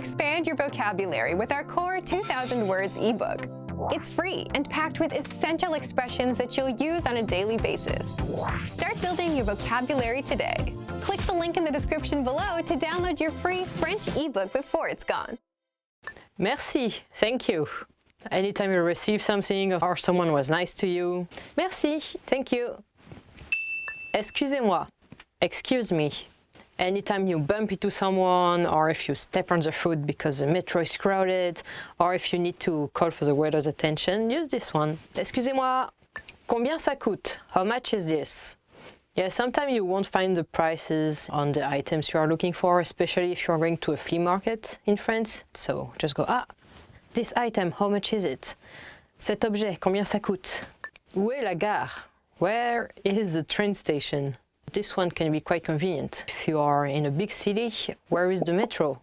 Expand your vocabulary with our core 2,000 words ebook. It's free and packed with essential expressions that you'll use on a daily basis. Start building your vocabulary today. Click the link in the description below to download your free French ebook before it's gone. Merci, thank you. Anytime you receive something or someone was nice to you, merci, thank you. Excusez-moi, excuse me. Anytime you bump into someone, or if you step on the foot because the metro is crowded, or if you need to call for the waiter's attention, use this one. Excusez-moi, combien ça coûte? How much is this? Yeah, sometimes you won't find the prices on the items you are looking for, especially if you're going to a flea market in France. So just go, this item, how much is it? Cet objet, combien ça coûte? Où est la gare? Where is the train station? This one can be quite convenient. If you are in a big city, where is the metro?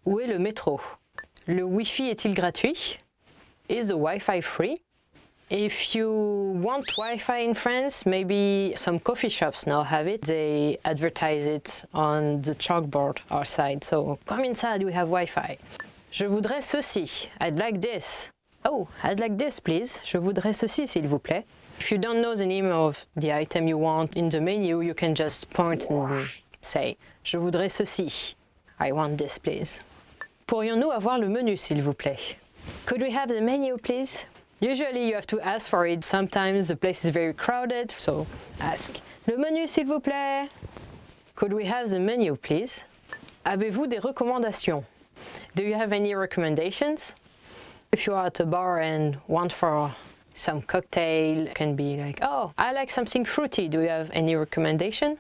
Où est le métro? Le Wi-Fi est-il gratuit? Is the Wi-Fi free? If you want Wi-Fi in France, maybe some coffee shops now have it. They advertise it on the chalkboard outside. So come inside, we have Wi-Fi. Je voudrais ceci. I'd like this. Oh, I'd like this, please. Je voudrais ceci, s'il vous plaît. If you don't know the name of the item you want in the menu, you can just point and say, je voudrais ceci. I want this, please. Pourrions-nous avoir le menu, s'il vous plaît? Could we have the menu, please? Usually you have to ask for it. Sometimes the place is very crowded, so ask. Le menu, s'il vous plaît? Could we have the menu, please? Avez-vous des recommandations? Do you have any recommendations? If you are at a bar and want for some cocktail, can be like, oh, I like something fruity. Do you have any recommendation?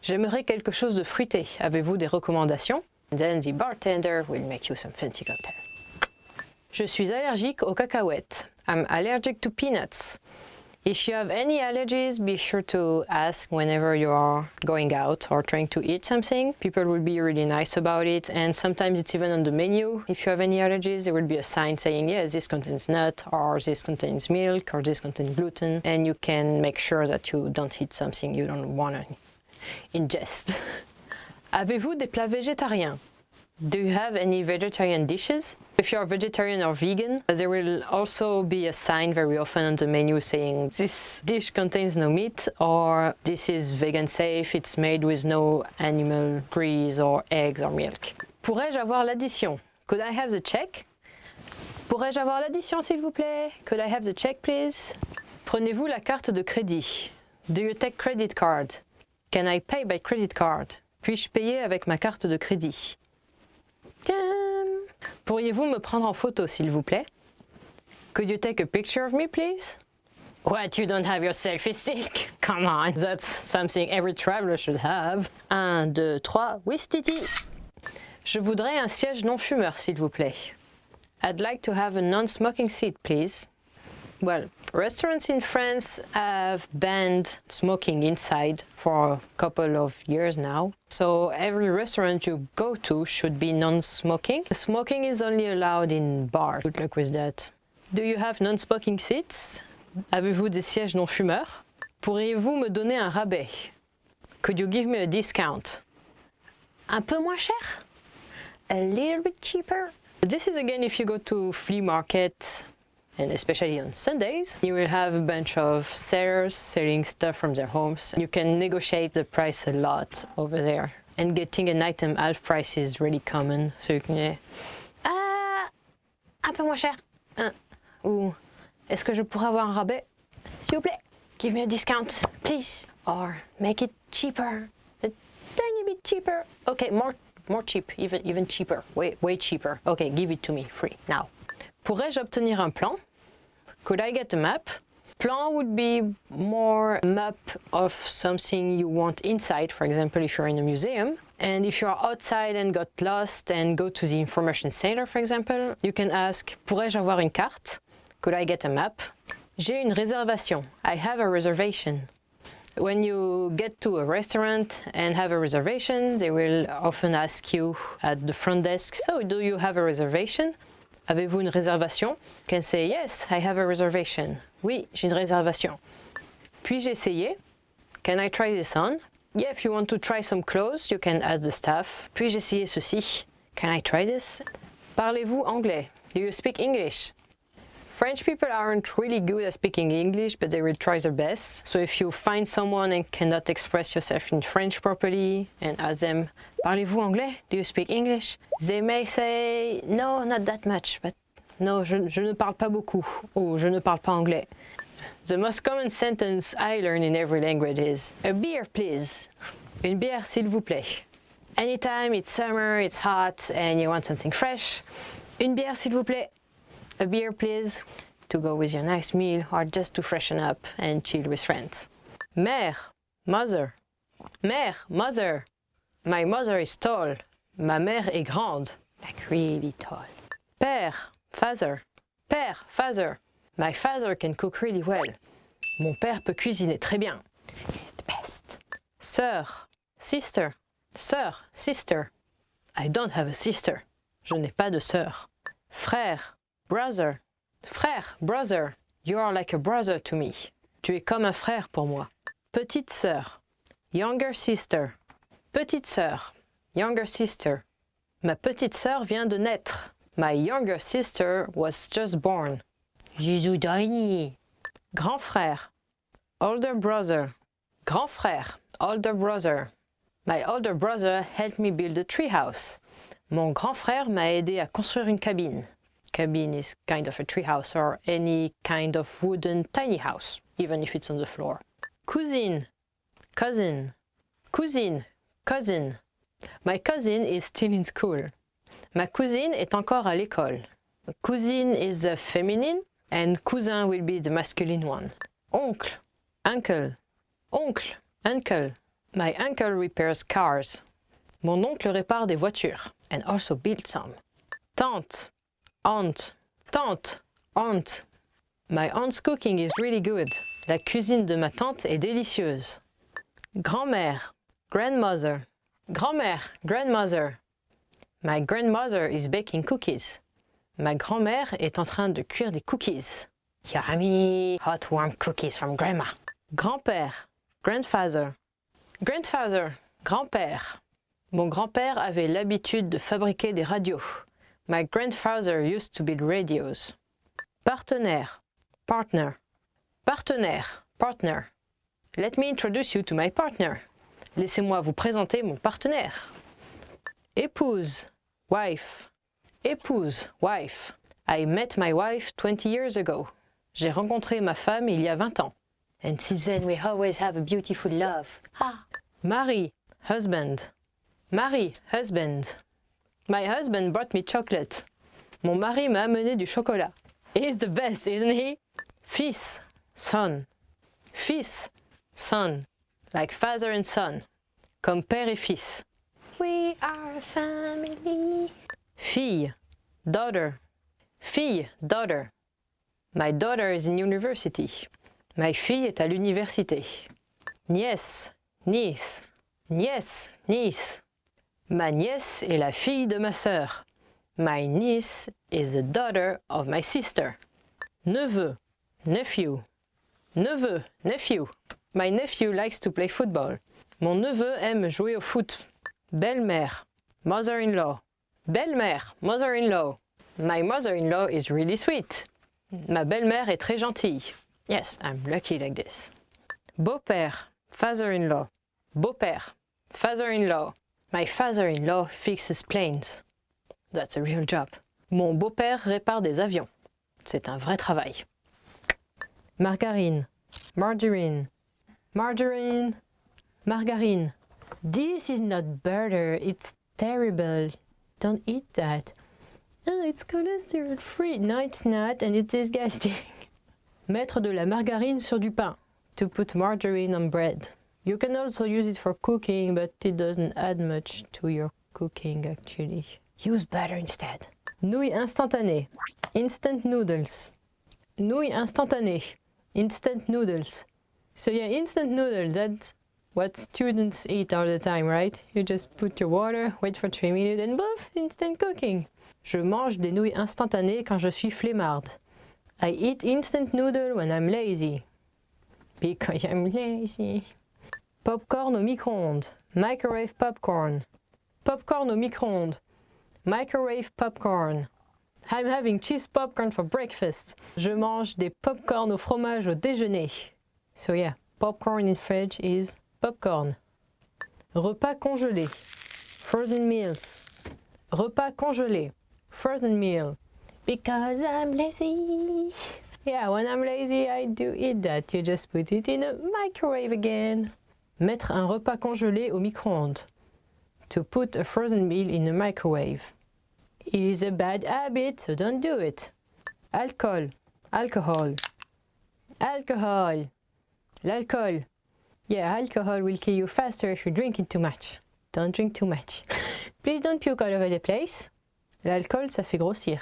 J'aimerais quelque chose de fruité. Avez-vous des recommandations? And then the bartender will make you some fancy cocktail. Je suis allergique aux cacahuètes. I'm allergic to peanuts. If you have any allergies, be sure to ask whenever you are going out or trying to eat something. People will be really nice about it, and sometimes it's even on the menu. If you have any allergies, there will be a sign saying, yes, this contains nut, or this contains milk, or this contains gluten, and you can make sure that you don't eat something you don't want to ingest. Avez-vous des plats végétariens? Do you have any vegetarian dishes? If you're vegetarian or vegan, there will also be a sign very often on the menu saying this dish contains no meat, or this is vegan safe, it's made with no animal grease or eggs or milk. Pourrais-je avoir l'addition? Could I have the check? Pourrais-je avoir l'addition, s'il vous plaît? Could I have the check, please? Prenez-vous la carte de crédit? Do you take credit card? Can I pay by credit card? Puis-je payer avec ma carte de crédit? Pourriez-vous me prendre en photo, s'il vous plaît? Could you take a picture of me, please? What, you don't have your selfie stick? Come on, that's something every traveler should have. 1, 2, 3, oui, Titi. Je voudrais un siège non-fumeur, s'il vous plaît. I'd like to have a non-smoking seat, please. Well, restaurants in France have banned smoking inside for a couple of years now. So every restaurant you go to should be non-smoking. Smoking is only allowed in bars. Good luck with that. Do you have non-smoking seats? Avez-vous des sièges non-fumeurs? Pourriez-vous me donner un rabais? Could you give me a discount? Un peu moins cher? A little bit cheaper? This is again if you go to flea market, and especially on Sundays, you will have a bunch of sellers selling stuff from their homes. You can negotiate the price a lot over there. And getting an item half price is really common. So you can un peu moins cher. Ou est-ce que je pourrais avoir un rabais? S'il vous plaît, give me a discount, please. Or make it cheaper, a tiny bit cheaper. Okay, more cheap, even cheaper, way cheaper. Okay, give it to me, free, now. Pourrais-je obtenir un plan? Could I get a map? Plan would be more map of something you want inside, for example, if you're in a museum. And if you're outside and got lost and go to the information center, for example, you can ask, pourrais-je avoir une carte? Could I get a map? J'ai une réservation. I have a reservation. When you get to a restaurant and have a reservation, they will often ask you at the front desk, so do you have a reservation? Avez-vous une réservation? You can say, yes, I have a reservation. Oui, j'ai une réservation. Puis-je essayer? Can I try this on? Yeah, if you want to try some clothes, you can ask the staff. Puis-je essayer ceci? Can I try this? Parlez-vous anglais? Do you speak English? French people aren't really good at speaking English, but they will try their best. So if you find someone and cannot express yourself in French properly and ask them, Parlez-vous anglais? Do you speak English? They may say, no, not that much, but no, je ne parle pas beaucoup, ou je ne parle pas anglais. The most common sentence I learn in every language is, a beer please. Une bière s'il vous plaît. Anytime it's summer, it's hot, and you want something fresh, une bière s'il vous plaît. A beer please, to go with your nice meal or just to freshen up and chill with friends. Mère, mother. Mère, mother. My mother is tall. Ma mère est grande, like really tall. Père, father. Père, father. My father can cook really well. Mon père peut cuisiner très bien. He's the best. Sœur, sister. Sœur, sister. I don't have a sister. Je n'ai pas de sœur. Frère, brother. Frère, brother. You are like a brother to me. Tu es comme un frère pour moi. Petite sœur. Younger sister. Petite sœur. Younger sister. Ma petite sœur vient de naître. My younger sister was just born. Zizoudaini. Grand frère. Older brother. Grand frère. Older brother. My older brother helped me build a treehouse. Mon grand frère m'a aidé à construire une cabine. Cabin is kind of a treehouse or any kind of wooden tiny house, even if it's on the floor. Cousine. Cousin. Cousine. Cousin. My cousin is still in school. Ma cousine est encore à l'école. Cousine is the feminine and cousin will be the masculine one. Oncle. Uncle. Oncle. Uncle. My uncle repairs cars. Mon oncle répare des voitures and also builds some. Tante. Aunt. Tante. Aunt. My aunt's cooking is really good. La cuisine de ma tante est délicieuse. Grand-mère. Grandmother. Grand-mère. Grandmother. My grandmother is baking cookies. Ma grand-mère est en train de cuire des cookies. Yummy! Hot warm cookies from grandma. Grand-père. Grandfather. Grandfather. Grand-père. Mon grand-père avait l'habitude de fabriquer des radios. My grandfather used to build radios. Partenaire. Partner. Partenaire. Partner. Let me introduce you to my partner. Laissez-moi vous présenter mon partenaire. Épouse. Wife. Épouse. Wife. I met my wife 20 years ago. J'ai rencontré ma femme il y a 20 ans. And since then we always have a beautiful love. Ah. Mari. Husband. Mari. Husband. My husband brought me chocolate. Mon mari m'a amené du chocolat. He's the best, isn't he? Fils. Son. Fils. Son. Like father and son. Comme père et fils. We are a family. Fille. Daughter. Fille. Daughter. My daughter is in university. Ma fille est à l'université. Nièce. Niece. Nièce. Niece. Ma nièce est la fille de ma sœur. My niece is the daughter of my sister. Neveu. Nephew. Neveu. Nephew. My nephew likes to play football. Mon neveu aime jouer au foot. Belle-mère. Mother-in-law. Belle-mère. Mother-in-law. My mother-in-law is really sweet. Ma belle-mère est très gentille. Yes, I'm lucky like this. Beau-père. Father-in-law. Beau-père. Father-in-law. My father-in-law fixes planes. That's a real job. Mon beau-père répare des avions. C'est un vrai travail. Margarine. Margarine. Margarine. Margarine. This is not butter. It's terrible. Don't eat that. Oh, it's cholesterol free. No, it's not, and it's disgusting. Mettre de la margarine sur du pain. To put margarine on bread. You can also use it for cooking, but it doesn't add much to your cooking actually. Use butter instead. Nouilles instantanées. Instant noodles. Nouilles instantanées. Instant noodles. So yeah, instant noodles, that's what students eat all the time, right? You just put your water, wait for 3 minutes and boom, instant cooking. Je mange des nouilles instantanées quand je suis flemmarde. I eat instant noodle when I'm lazy. Because I'm lazy. Popcorn au micro-ondes. Microwave popcorn. Popcorn au micro-ondes. Microwave popcorn. I'm having cheese popcorn for breakfast. Je mange des popcorn au fromage au déjeuner. So yeah, popcorn in French is popcorn. Repas congelé. Frozen meals. Repas congelé. Frozen meal. Because I'm lazy. Yeah, when I'm lazy, I do eat that. You just put it in a microwave again. Mettre un repas congelé au micro-ondes. To put a frozen meal in a microwave. It is a bad habit, so don't do it. Alcohol. Alcohol. Alcohol. L'alcool. Yeah, alcohol will kill you faster if you drink it too much. Don't drink too much. Please don't puke all over the place. L'alcool, ça fait grossir.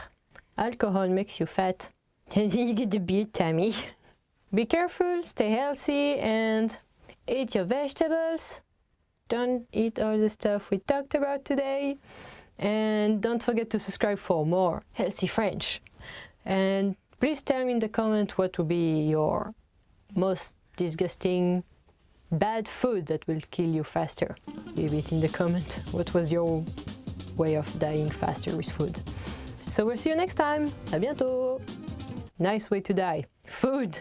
Alcohol makes you fat. And then you get the beard tummy. Be careful, stay healthy, and eat your vegetables. Don't eat all the stuff we talked about today. And don't forget to subscribe for more healthy French. And please tell me in the comment what would be your most disgusting bad food that will kill you faster. Leave it in the comment. What was your way of dying faster with food? So we'll see you next time. À bientôt. Nice way to die. Food.